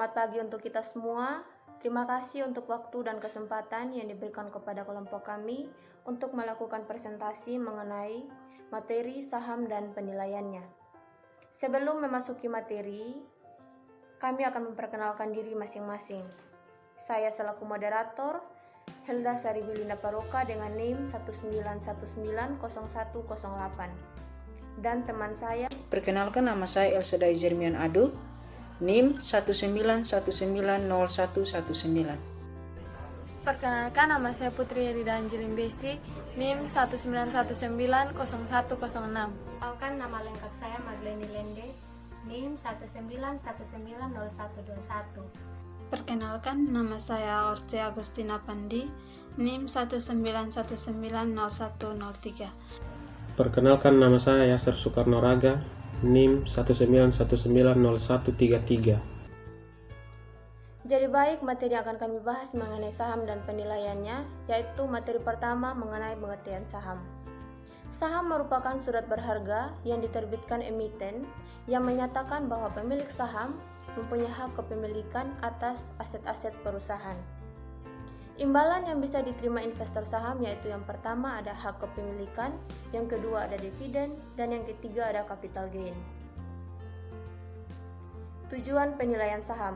Selamat pagi untuk kita semua. Terima kasih untuk waktu dan kesempatan yang diberikan kepada kelompok kami untuk melakukan presentasi mengenai materi saham dan penilaiannya. Sebelum memasuki materi, kami akan memperkenalkan diri masing-masing. Saya selaku moderator, Helda Sariwilinda Paroka dengan NIM 19190108. Dan teman saya, Perkenalkan, nama saya Elsa Dai Jermian Adu, NIM 19190119. Perkenalkan, nama saya Putri Rida Angelin Besi, NIM 19190106. Perkenalkan, nama lengkap saya Madleni Lende, NIM 19190121. Perkenalkan, nama saya Orce Agustina Pandi, NIM 19190103. Perkenalkan, nama saya Yasser Soekarno Raga, NIM 19190133. jadi baik, materi yang akan kami bahas mengenai saham dan penilaiannya, yaitu materi pertama mengenai pengertian saham. Saham merupakan surat berharga yang diterbitkan emiten yang menyatakan bahwa pemilik saham mempunyai hak kepemilikan atas aset-aset perusahaan. Imbalan yang bisa diterima investor saham yaitu yang pertama ada hak kepemilikan, yang kedua ada dividen, dan yang ketiga ada capital gain. Tujuan penilaian saham.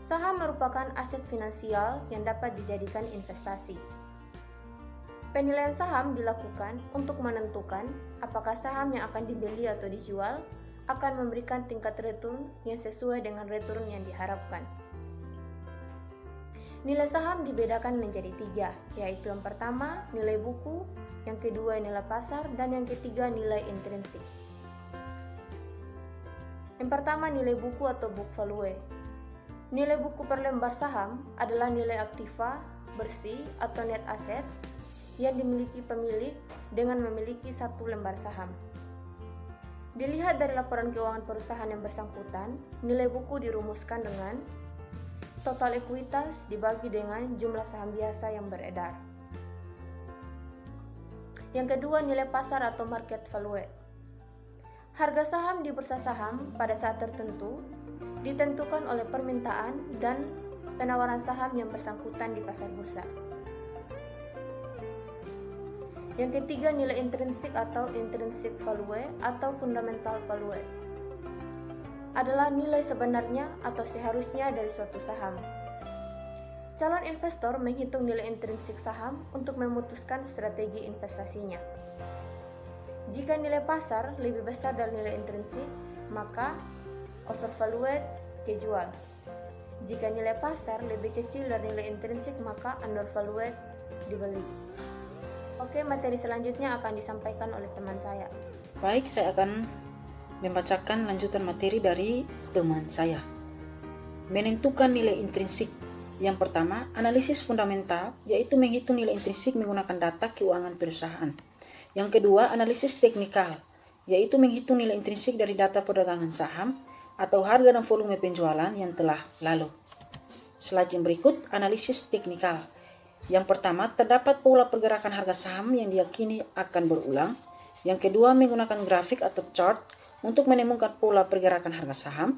Saham merupakan aset finansial yang dapat dijadikan investasi. Penilaian saham dilakukan untuk menentukan apakah saham yang akan dibeli atau dijual akan memberikan tingkat return yang sesuai dengan return yang diharapkan. Nilai saham dibedakan menjadi 3, yaitu yang pertama nilai buku, yang kedua nilai pasar, dan yang ketiga nilai intrinsik. Yang pertama nilai buku atau book value. Nilai buku per lembar saham adalah nilai aktiva bersih atau net asset yang dimiliki pemilik dengan memiliki satu lembar saham. Dilihat dari laporan keuangan perusahaan yang bersangkutan, nilai buku dirumuskan dengan total ekuitas dibagi dengan jumlah saham biasa yang beredar. Yang kedua, nilai pasar atau market value. Harga saham di bursa saham pada saat tertentu ditentukan oleh permintaan dan penawaran saham yang bersangkutan di pasar bursa. Yang ketiga, nilai intrinsik atau intrinsic value atau fundamental value adalah nilai sebenarnya atau seharusnya dari suatu saham. Calon investor menghitung nilai intrinsik saham untuk memutuskan strategi investasinya. Jika nilai pasar lebih besar dari nilai intrinsik, maka overvalued dijual. Jika nilai pasar lebih kecil dari nilai intrinsik, maka undervalued dibeli. Oke, materi selanjutnya akan disampaikan oleh teman saya. Baik, saya akan membacakan lanjutan materi dari teman saya. Menentukan nilai intrinsik. Yang pertama, analisis fundamental, yaitu menghitung nilai intrinsik menggunakan data keuangan perusahaan. Yang kedua, analisis teknikal, yaitu menghitung nilai intrinsik dari data perdagangan saham atau harga dan volume penjualan yang telah lalu. Slide yang berikut, analisis teknikal. Yang pertama, terdapat pola pergerakan harga saham yang diyakini akan berulang. Yang kedua, menggunakan grafik atau chart untuk menemukan pola pergerakan harga saham.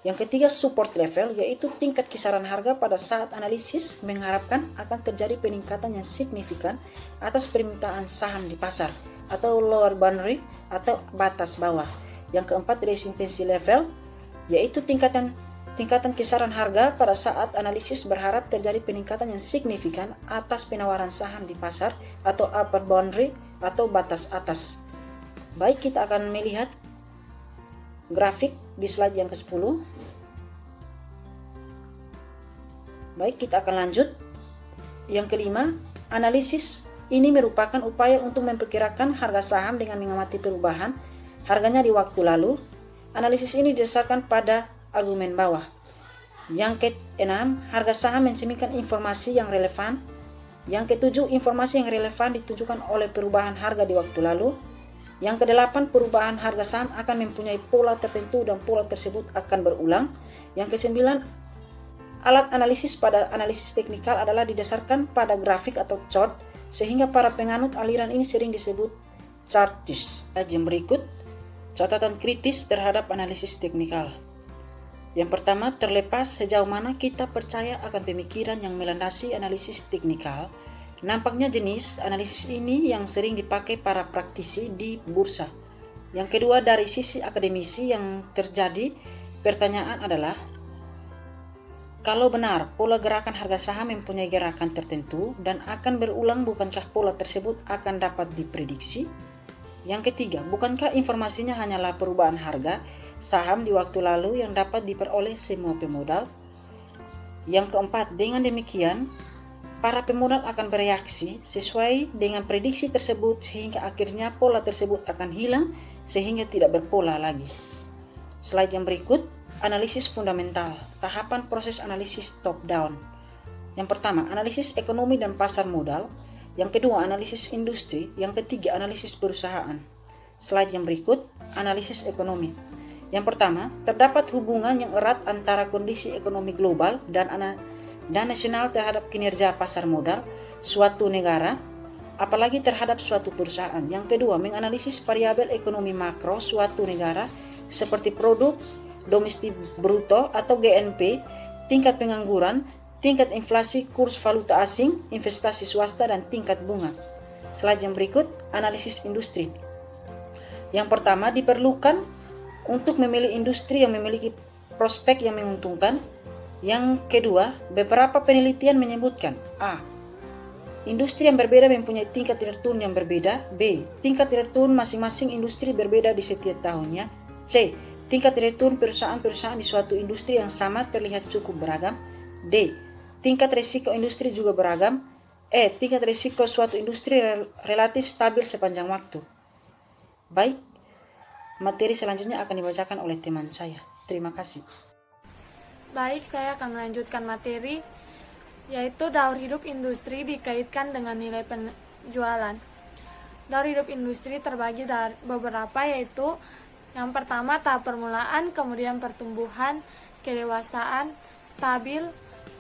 Yang ketiga, support level, yaitu tingkat kisaran harga pada saat analisis mengharapkan akan terjadi peningkatan yang signifikan atas permintaan saham di pasar, atau lower boundary atau batas bawah. Yang keempat, resistency level, yaitu tingkatan kisaran harga pada saat analisis berharap terjadi peningkatan yang signifikan atas penawaran saham di pasar, atau upper boundary atau batas atas. Baik, kita akan melihat grafik di slide yang ke-10. Baik, kita akan lanjut. Yang kelima, analisis ini merupakan upaya untuk memperkirakan harga saham dengan mengamati perubahan harganya di waktu lalu. Analisis ini didasarkan pada argumen bawah. Yang ke-6, harga saham mencerminkan informasi yang relevan. Yang ke-7, informasi yang relevan ditujukan oleh perubahan harga di waktu lalu. Yang ke-8, perubahan harga saham akan mempunyai pola tertentu dan pola tersebut akan berulang. Yang ke-9, alat analisis pada analisis teknikal adalah didasarkan pada grafik atau chart, sehingga para penganut aliran ini sering disebut chartist. Yang berikut, catatan kritis terhadap analisis teknikal. Yang pertama, terlepas sejauh mana kita percaya akan pemikiran yang melandasi analisis teknikal, nampaknya jenis analisis ini yang sering dipakai para praktisi di bursa. Yang kedua, dari sisi akademisi yang terjadi pertanyaan adalah, kalau benar pola gerakan harga saham mempunyai gerakan tertentu dan akan berulang, bukankah pola tersebut akan dapat diprediksi? Yang ketiga, bukankah informasinya hanyalah perubahan harga saham di waktu lalu yang dapat diperoleh semua pemodal? Yang keempat, dengan demikian, para pemodal akan bereaksi sesuai dengan prediksi tersebut sehingga akhirnya pola tersebut akan hilang sehingga tidak berpola lagi. Slide yang berikut, analisis fundamental, tahapan proses analisis top down. Yang pertama, analisis ekonomi dan pasar modal. Yang kedua, analisis industri. Yang ketiga, analisis perusahaan. Slide yang berikut, analisis ekonomi. Yang pertama, terdapat hubungan yang erat antara kondisi ekonomi global dan nasional terhadap kinerja pasar modal suatu negara, apalagi terhadap suatu perusahaan. Yang kedua, menganalisis variabel ekonomi makro suatu negara seperti produk domestik bruto atau GNP, tingkat pengangguran, tingkat inflasi, kurs valuta asing, investasi swasta, dan tingkat bunga. Slide yang berikut, analisis industri. Yang pertama, diperlukan untuk memilih industri yang memiliki prospek yang menguntungkan. Yang kedua, beberapa penelitian menyebutkan A. Industri yang berbeda mempunyai tingkat return yang berbeda. B. Tingkat return masing-masing industri berbeda di setiap tahunnya. C. Tingkat return perusahaan-perusahaan di suatu industri yang sama terlihat cukup beragam. D. Tingkat risiko industri juga beragam. E. Tingkat risiko suatu industri relatif stabil sepanjang waktu. Baik, materi selanjutnya akan dibacakan oleh teman saya. Terima kasih. Baik, saya akan melanjutkan materi, yaitu daur hidup industri dikaitkan dengan nilai penjualan. Daur hidup industri terbagi dari beberapa, yaitu yang pertama tahap permulaan, kemudian pertumbuhan, kedewasaan, stabil,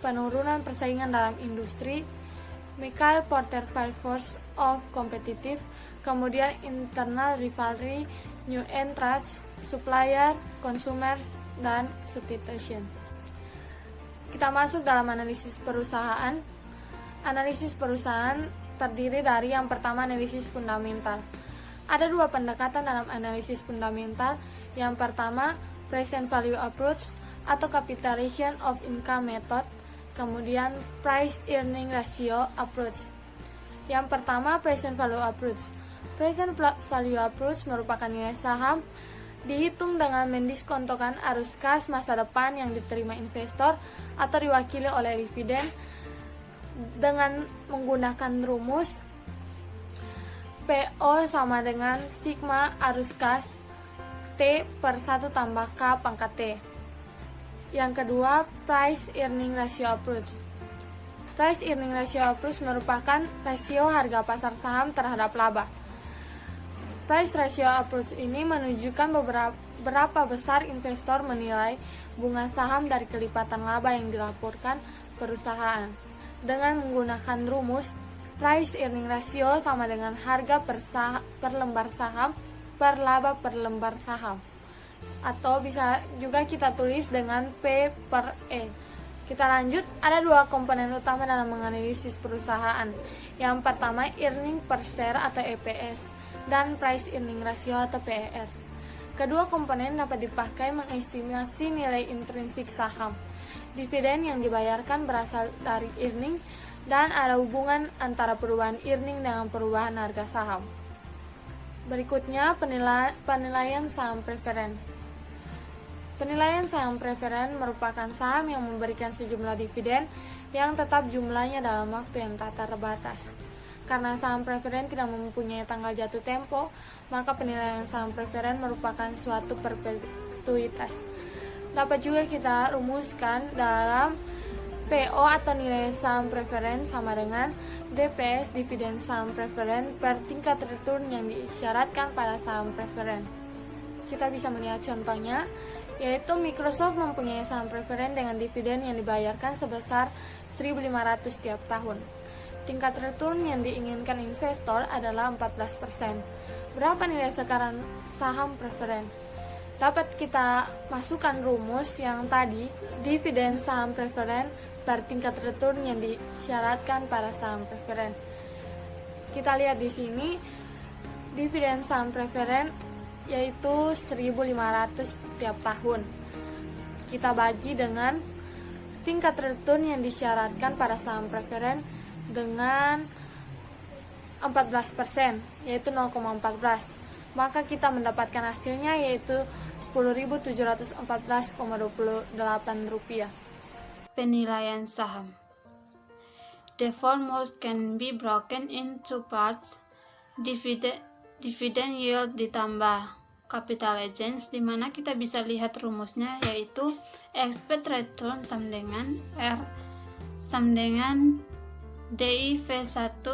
penurunan persaingan dalam industri, Michael Porter 5 Force of Competitive, kemudian internal rivalry, new entrants, supplier, consumers, dan substitution. Kita masuk dalam analisis perusahaan. Analisis perusahaan terdiri dari yang pertama analisis fundamental. Ada dua pendekatan dalam analisis fundamental. Yang pertama, present value approach atau capitalization of income method, kemudian price earning ratio approach. Yang pertama, present value approach. Present value approach merupakan nilai saham dihitung dengan mendiskontokan arus kas masa depan yang diterima investor atau diwakili oleh dividen dengan menggunakan rumus PO sama dengan sigma arus kas T per 1 tambah K pangkat T. Yang kedua, price earning ratio approach. Price earning ratio approach merupakan rasio harga pasar saham terhadap laba. Price ratio approach ini menunjukkan berapa besar investor menilai bunga saham dari kelipatan laba yang dilaporkan perusahaan. Dengan menggunakan rumus price earning ratio sama dengan harga per lembar saham per laba per lembar saham. Atau bisa juga kita tulis dengan P per E. Kita lanjut, ada dua komponen utama dalam menganalisis perusahaan. Yang pertama, earning per share atau EPS dan price earning ratio atau PER. Kedua komponen dapat dipakai mengestimasi nilai intrinsik saham. Dividen yang dibayarkan berasal dari earning dan ada hubungan antara perubahan earning dengan perubahan harga saham. Berikutnya, penilaian saham preferen. Penilaian saham preferen merupakan saham yang memberikan sejumlah dividen yang tetap jumlahnya dalam waktu yang tak terbatas. Karena saham preferen tidak mempunyai tanggal jatuh tempo, maka penilaian saham preferen merupakan suatu perpetuitas. Dapat juga kita rumuskan dalam PO atau nilai saham preferen sama dengan DPS dividen saham preferen per tingkat return yang disyaratkan pada saham preferen. Kita bisa melihat contohnya, yaitu Microsoft mempunyai saham preferen dengan dividen yang dibayarkan sebesar 1.500 tiap tahun. Tingkat return yang diinginkan investor adalah 14%. Berapa nilai sekarang saham preferen? dapat kita masukkan rumus yang tadi, dividen saham preferen bertingkat return yang disyaratkan pada saham preferen. Kita lihat di sini, dividen saham preferen yaitu 1.500 tiap tahun. Kita bagi dengan tingkat return yang disyaratkan pada saham preferen dengan 14%, yaitu 0,14. Maka kita mendapatkan hasilnya yaitu Rp10.714,28. Penilaian saham. The formulas can be broken into parts. Dividend yield ditambah capital gains, di mana kita bisa lihat rumusnya yaitu expected return sama dengan R sama dengan DI V1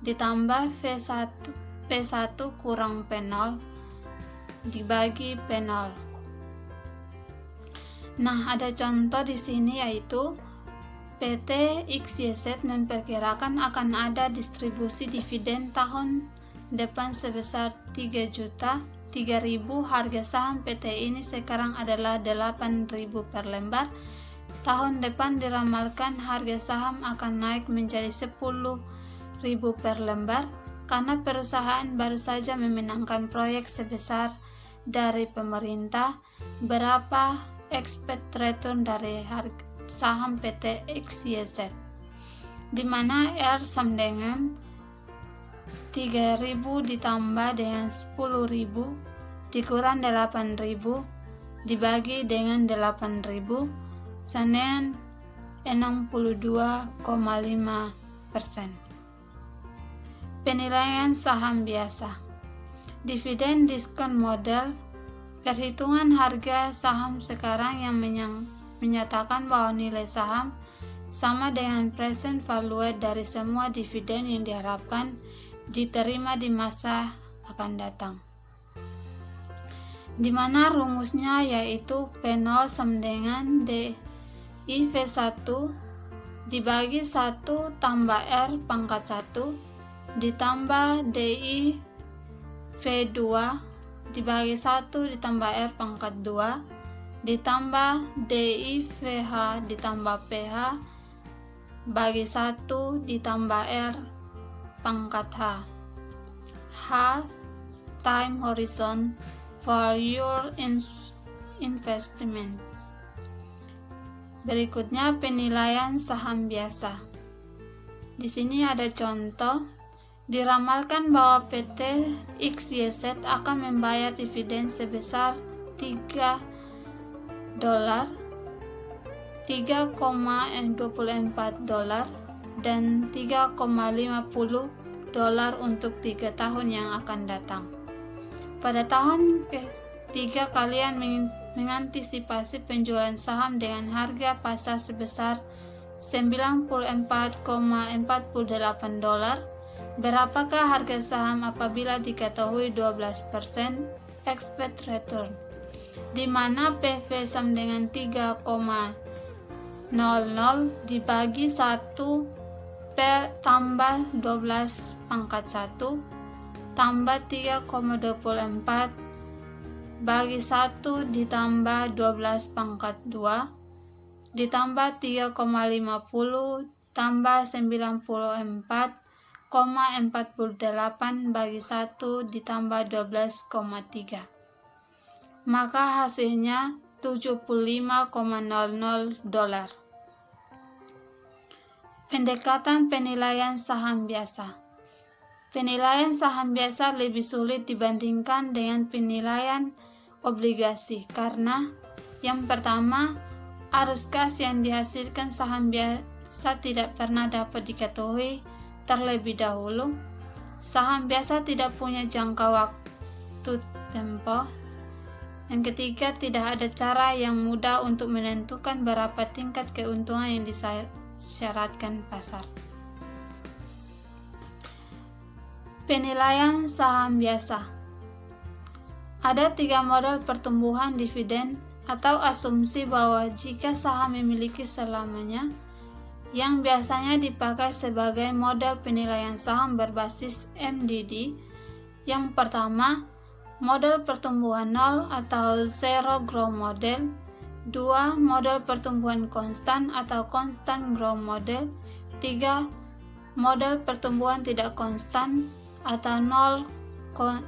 ditambah P1 kurang P0 dibagi P0. Nah, ada contoh di sini yaitu PT XYZ memperkirakan akan ada distribusi dividen tahun depan sebesar 3.003.000. Harga saham PT ini sekarang adalah 8.000 per lembar. Tahun depan diramalkan harga saham akan naik menjadi 10.000 per lembar karena perusahaan baru saja memenangkan proyek sebesar dari pemerintah. Berapa expected return dari harga saham PT XYZ, di mana R sama dengan 3.000 ditambah dengan 10.000 dikurang 8.000 dibagi dengan 8.000 sama dengan 62,5%. Penilaian saham biasa. Dividen diskon model. Perhitungan harga saham sekarang yang menyatakan bahwa nilai saham sama dengan present value dari semua dividen yang diharapkan diterima di masa akan datang, di mana rumusnya yaitu P0 sama dengan DI V1 dibagi 1 tambah R pangkat 1 ditambah DI V2 dibagi 1 ditambah R pangkat 2 ditambah DI VH ditambah PH bagi 1 ditambah R pangkat H time horizon for your investment. Berikutnya penilaian saham biasa. Di sini ada contoh. Diramalkan bahwa PT XYZ akan membayar dividen sebesar $3, 3,24 dolar dan $3,50 untuk 3 tahun yang akan datang. Pada tahun ketiga kalian mengantisipasi penjualan saham dengan harga pasar sebesar $94,48. Berapakah harga saham apabila diketahui 12% expected return, di mana PV sama dengan 3,00 dibagi 1 P tambah 12 pangkat 1 tambah 3,24 bagi 1 ditambah 12 pangkat 2 ditambah 3,50 tambah 94,48 bagi 1 ditambah 12,3. Maka hasilnya $75,00. Pendekatan penilaian saham biasa. Penilaian saham biasa lebih sulit dibandingkan dengan penilaian obligasi karena yang pertama, arus kas yang dihasilkan saham biasa tidak pernah dapat diketahui terlebih dahulu. Saham biasa tidak punya jangka waktu tempo. Yang ketiga, tidak ada cara yang mudah untuk menentukan berapa tingkat keuntungan yang disyaratkan pasar. Penilaian saham biasa. Ada 3 model pertumbuhan dividen atau asumsi bahwa jika saham memiliki selamanya, yang biasanya dipakai sebagai model penilaian saham berbasis MDD. Yang pertama, model pertumbuhan nol atau zero growth model. 2. Model pertumbuhan konstan atau constant growth model. 3. Model pertumbuhan tidak konstan atau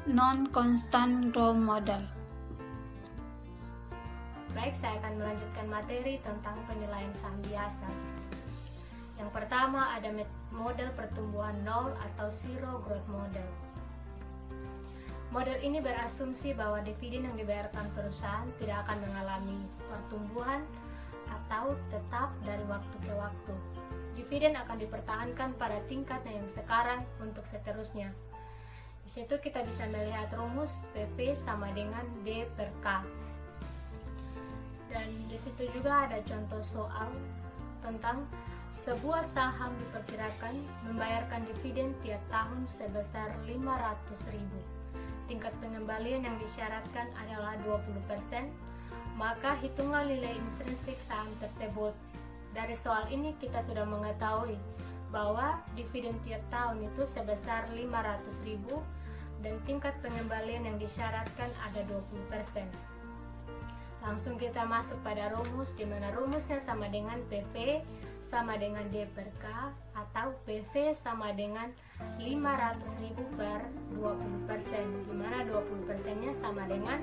non-constant growth model. Baik, saya akan melanjutkan materi tentang penilaian saham biasa. Yang pertama ada model pertumbuhan nol atau zero growth model. Model ini berasumsi bahwa dividen yang dibayarkan perusahaan tidak akan mengalami pertumbuhan atau tetap dari waktu ke waktu. Dividen akan dipertahankan pada tingkatnya yang sekarang untuk seterusnya. Di situ kita bisa melihat rumus PV sama dengan D per K. Dan di situ juga ada contoh soal tentang sebuah saham diperkirakan membayarkan dividen tiap tahun sebesar 500.000. Tingkat pengembalian yang disyaratkan adalah 20%, maka hitunglah nilai intrinsik saham tersebut. Dari soal ini kita sudah mengetahui bahwa dividen tiap tahun itu sebesar 500.000 dan tingkat pengembalian yang disyaratkan ada 20%. Langsung kita masuk pada rumus, di mana rumusnya sama dengan PV sama dengan D per K atau PV sama dengan 500.000 per 20%, di mana 20% nya sama dengan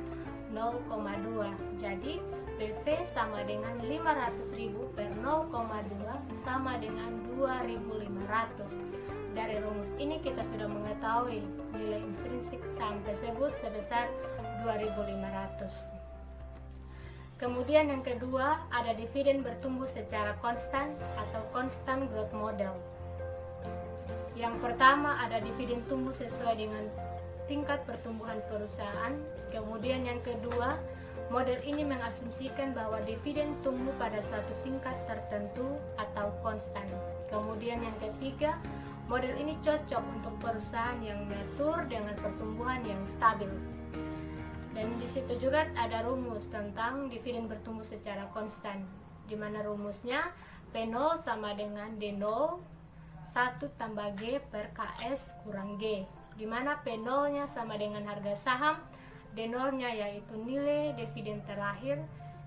0,2. Jadi PV sama dengan 500.000 per 0,2 sama dengan 2.500. Dari rumus ini kita sudah mengetahui nilai intrinsik saham tersebut sebesar 2.500. Kemudian yang kedua ada dividen bertumbuh secara konstan atau constant growth model. Yang pertama ada dividen tumbuh sesuai dengan tingkat pertumbuhan perusahaan. Kemudian yang kedua, model ini mengasumsikan bahwa dividen tumbuh pada suatu tingkat tertentu atau konstan. Kemudian yang ketiga, model ini cocok untuk perusahaan yang matur dengan pertumbuhan yang stabil. Dan di situ juga ada rumus tentang dividen bertumbuh secara konstan, di mana rumusnya P0 sama dengan D0 1 tambah G per KS kurang G, di mana P0 nya sama dengan harga saham, D0 nya yaitu nilai dividen terakhir,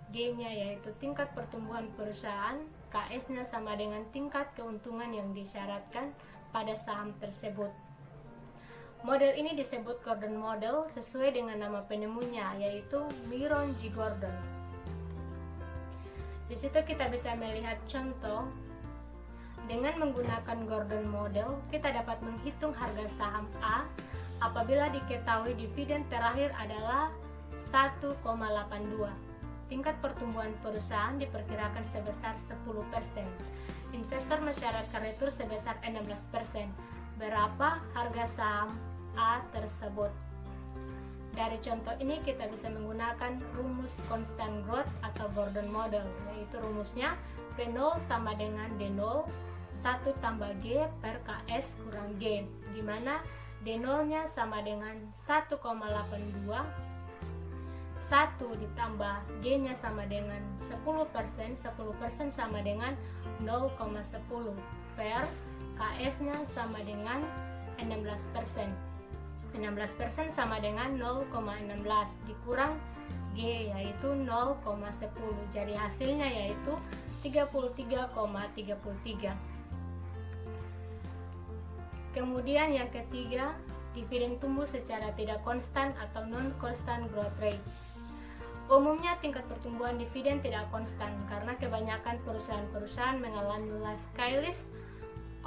G nya yaitu tingkat pertumbuhan perusahaan, KS nya sama dengan tingkat keuntungan yang disyaratkan pada saham tersebut. Model ini disebut Gordon Model sesuai dengan nama penemunya, yaitu Myron G. Gordon. Di situ kita bisa melihat contoh. Dengan menggunakan Gordon Model, kita dapat menghitung harga saham A apabila diketahui dividen terakhir adalah 1,82. Tingkat pertumbuhan perusahaan diperkirakan sebesar 10%. Investor mensyaratkan retur sebesar 16%. Berapa harga saham A tersebut? Dari contoh ini kita bisa menggunakan rumus constant growth atau Gordon Model, yaitu rumusnya P0 sama dengan D0 1 tambah G per KS kurang G, di mana D0 nya sama dengan 1,82, 1 ditambah G nya sama dengan 10%, 10% sama dengan 0,10 per KS nya sama dengan 16%. 16% sama dengan 0,16 dikurang G yaitu 0,10. Jadi hasilnya yaitu 33,33. Kemudian yang ketiga, dividen tumbuh secara tidak konstan atau non-constant growth rate. Umumnya tingkat pertumbuhan dividen tidak konstan karena kebanyakan perusahaan-perusahaan mengalami life cycles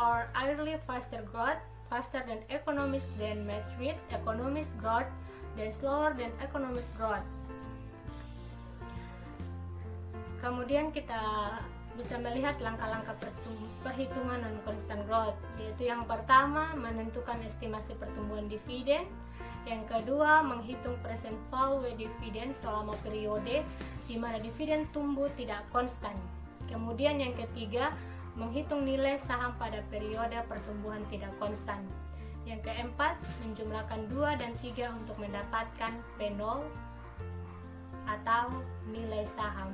or early faster growth, faster than economic than match rate, economic growth, dan slower than economic growth. Kemudian kita bisa melihat langkah-langkah perhitungan non-constant growth, yaitu yang pertama menentukan estimasi pertumbuhan dividen, yang kedua menghitung present value dividen selama periode di mana dividen tumbuh tidak konstan. Kemudian yang ketiga menghitung nilai saham pada periode pertumbuhan tidak konstan. Yang keempat, menjumlahkan 2 dan 3 untuk mendapatkan P0 atau nilai saham.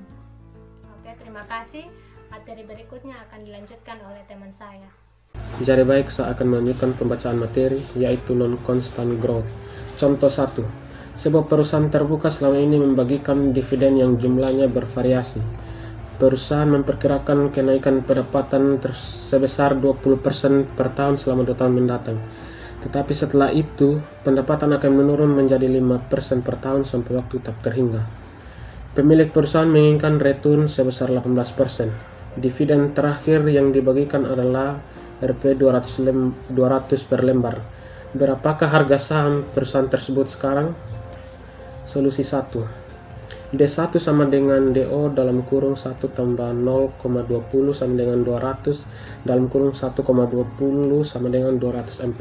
Oke, terima kasih. Materi berikutnya akan dilanjutkan oleh teman saya. Jadi baik, saya akan melanjutkan pembacaan materi, yaitu non-constant growth. Contoh 1. Sebuah perusahaan terbuka selama ini membagikan dividen yang jumlahnya bervariasi. Perusahaan memperkirakan kenaikan pendapatan sebesar 20% per tahun selama 2 tahun mendatang. Tetapi setelah itu, pendapatan akan menurun menjadi 5% per tahun sampai waktu tak terhingga. Pemilik perusahaan menginginkan return sebesar 18%. Dividen terakhir yang dibagikan adalah Rp 200 per lembar. Berapakah harga saham perusahaan tersebut sekarang? Solusi 1. D1 sama dengan DO dalam kurung 1 tambah 0,20 sama dengan 200 dalam kurung 1,20 sama dengan 240.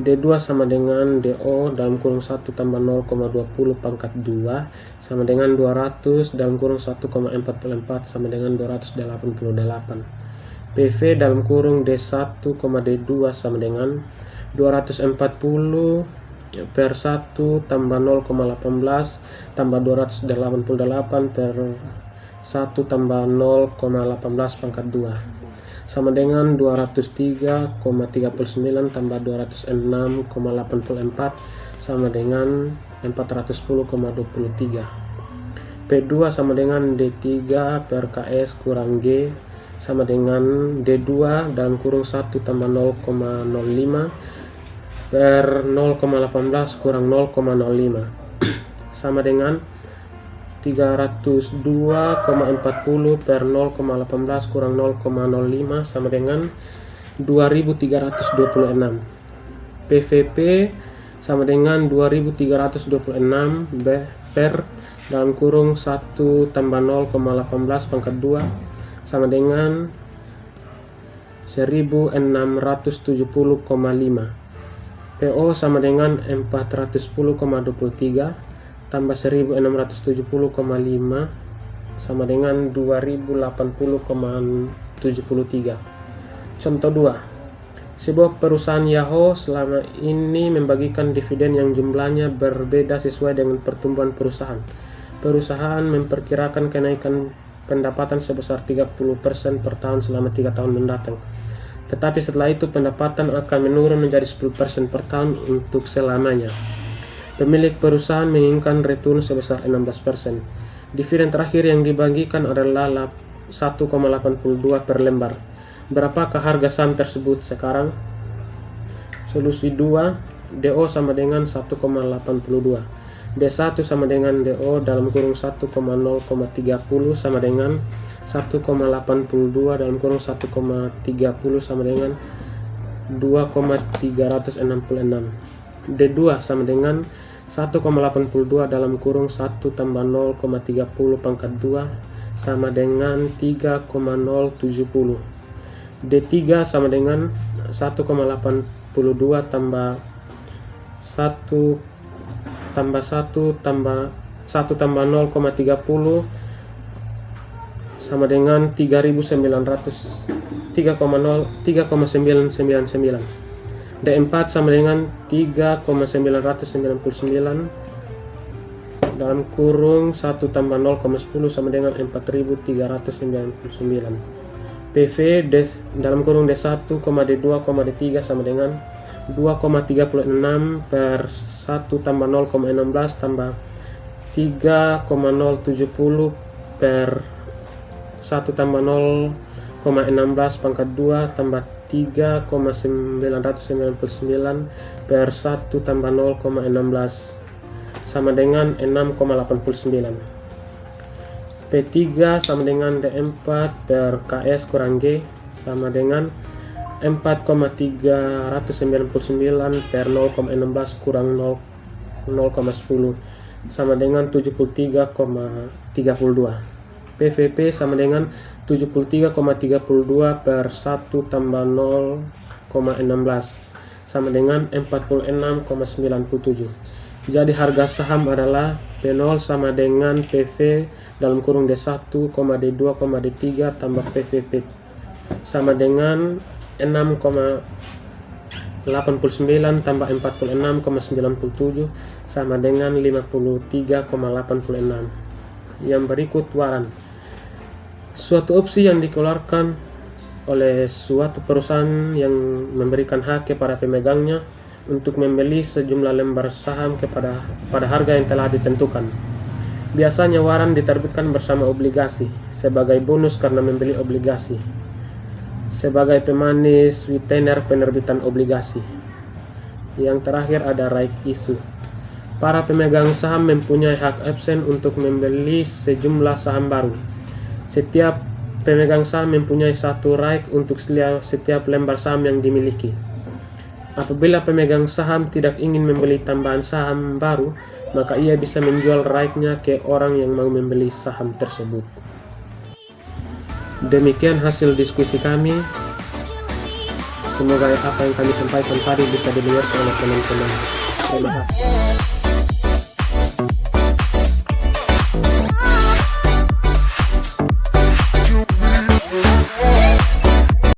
D2 sama dengan DO dalam kurung 1 tambah 0,20 pangkat 2 sama dengan 200 dalam kurung 1,44 sama dengan 288. PV dalam kurung D1, D2 sama dengan 240 per 1 tambah 0,18 tambah 288 per 1 tambah 0,18 pangkat 2 sama dengan 203,39 tambah 206,84 sama dengan 410,23. P2 sama dengan D3 per KS kurang G sama dengan D2 dalam kurung 1 tambah 0,05 per 0,18 kurang 0,05 sama dengan 302,40 per 0,18 kurang 0,05 sama dengan 2326. PVP sama dengan 2326 per dalam kurung 1 tambah 0,18 pangkat 2 sama dengan 1670,5. PO sama dengan 410,23 tambah 1670,5 sama dengan 2080,73. Contoh 2. Sebuah perusahaan Yahoo selama ini membagikan dividen yang jumlahnya berbeda sesuai dengan pertumbuhan perusahaan. Perusahaan memperkirakan kenaikan pendapatan sebesar 30% per tahun selama 3 tahun mendatang. Tetapi setelah itu pendapatan akan menurun menjadi 10% per tahun untuk selamanya. Pemilik perusahaan menginginkan return sebesar 16%. Dividen terakhir yang dibagikan adalah 1,82 per lembar. Berapakah harga saham tersebut sekarang? Solusi 2. DO sama dengan 1,82. D1 sama dengan DO dalam kurung 1,030 sama dengan 1,82 dalam kurung 1,30 sama dengan 2,366. D2 sama dengan 1,82 dalam kurung 1 tambah 0,30 pangkat 2 sama dengan 3,070. D3 sama dengan 1,82 tambah 1 tambah 1 tambah 1 tambah 0,30 sama dengan 3,999. D4 sama dengan 3,999 dalam kurung 1 tambah 0,10 sama dengan 4.399. PV dalam kurung D1, D2, D3 sama dengan 2,36 per 1 tambah 0,16 tambah 3,070 per 1 tambah 0,16 pangkat 2 tambah 3,999 per 1 tambah 0,16 sama dengan 6,89. P3 sama dengan D4 per KS kurang G sama dengan 4,399 per 0,16 kurang 0,10 sama dengan 73,32. PVP sama dengan 73,32 per 1 tambah 0,16 sama dengan 46,97. Jadi harga saham adalah P0 sama dengan PV dalam kurung D1, D2, D3 tambah PVP sama dengan 6,89 tambah 46,97 sama dengan 53,86. Yang berikut waran. Suatu opsi yang dikeluarkan oleh suatu perusahaan yang memberikan hak kepada pemegangnya untuk membeli sejumlah lembar saham pada harga yang telah ditentukan. Biasanya waran diterbitkan bersama obligasi sebagai bonus karena membeli obligasi. Sebagai pemanis retainer penerbitan obligasi. Yang terakhir ada right issue. Para pemegang saham mempunyai hak absen untuk membeli sejumlah saham baru. Setiap pemegang saham mempunyai satu right untuk setiap lembar saham yang dimiliki. Apabila pemegang saham tidak ingin membeli tambahan saham baru, maka ia bisa menjual right-nya ke orang yang mau membeli saham tersebut. Demikian hasil diskusi kami. Semoga apa yang kami sampaikan tadi bisa dilihat oleh teman-teman. Terima kasih.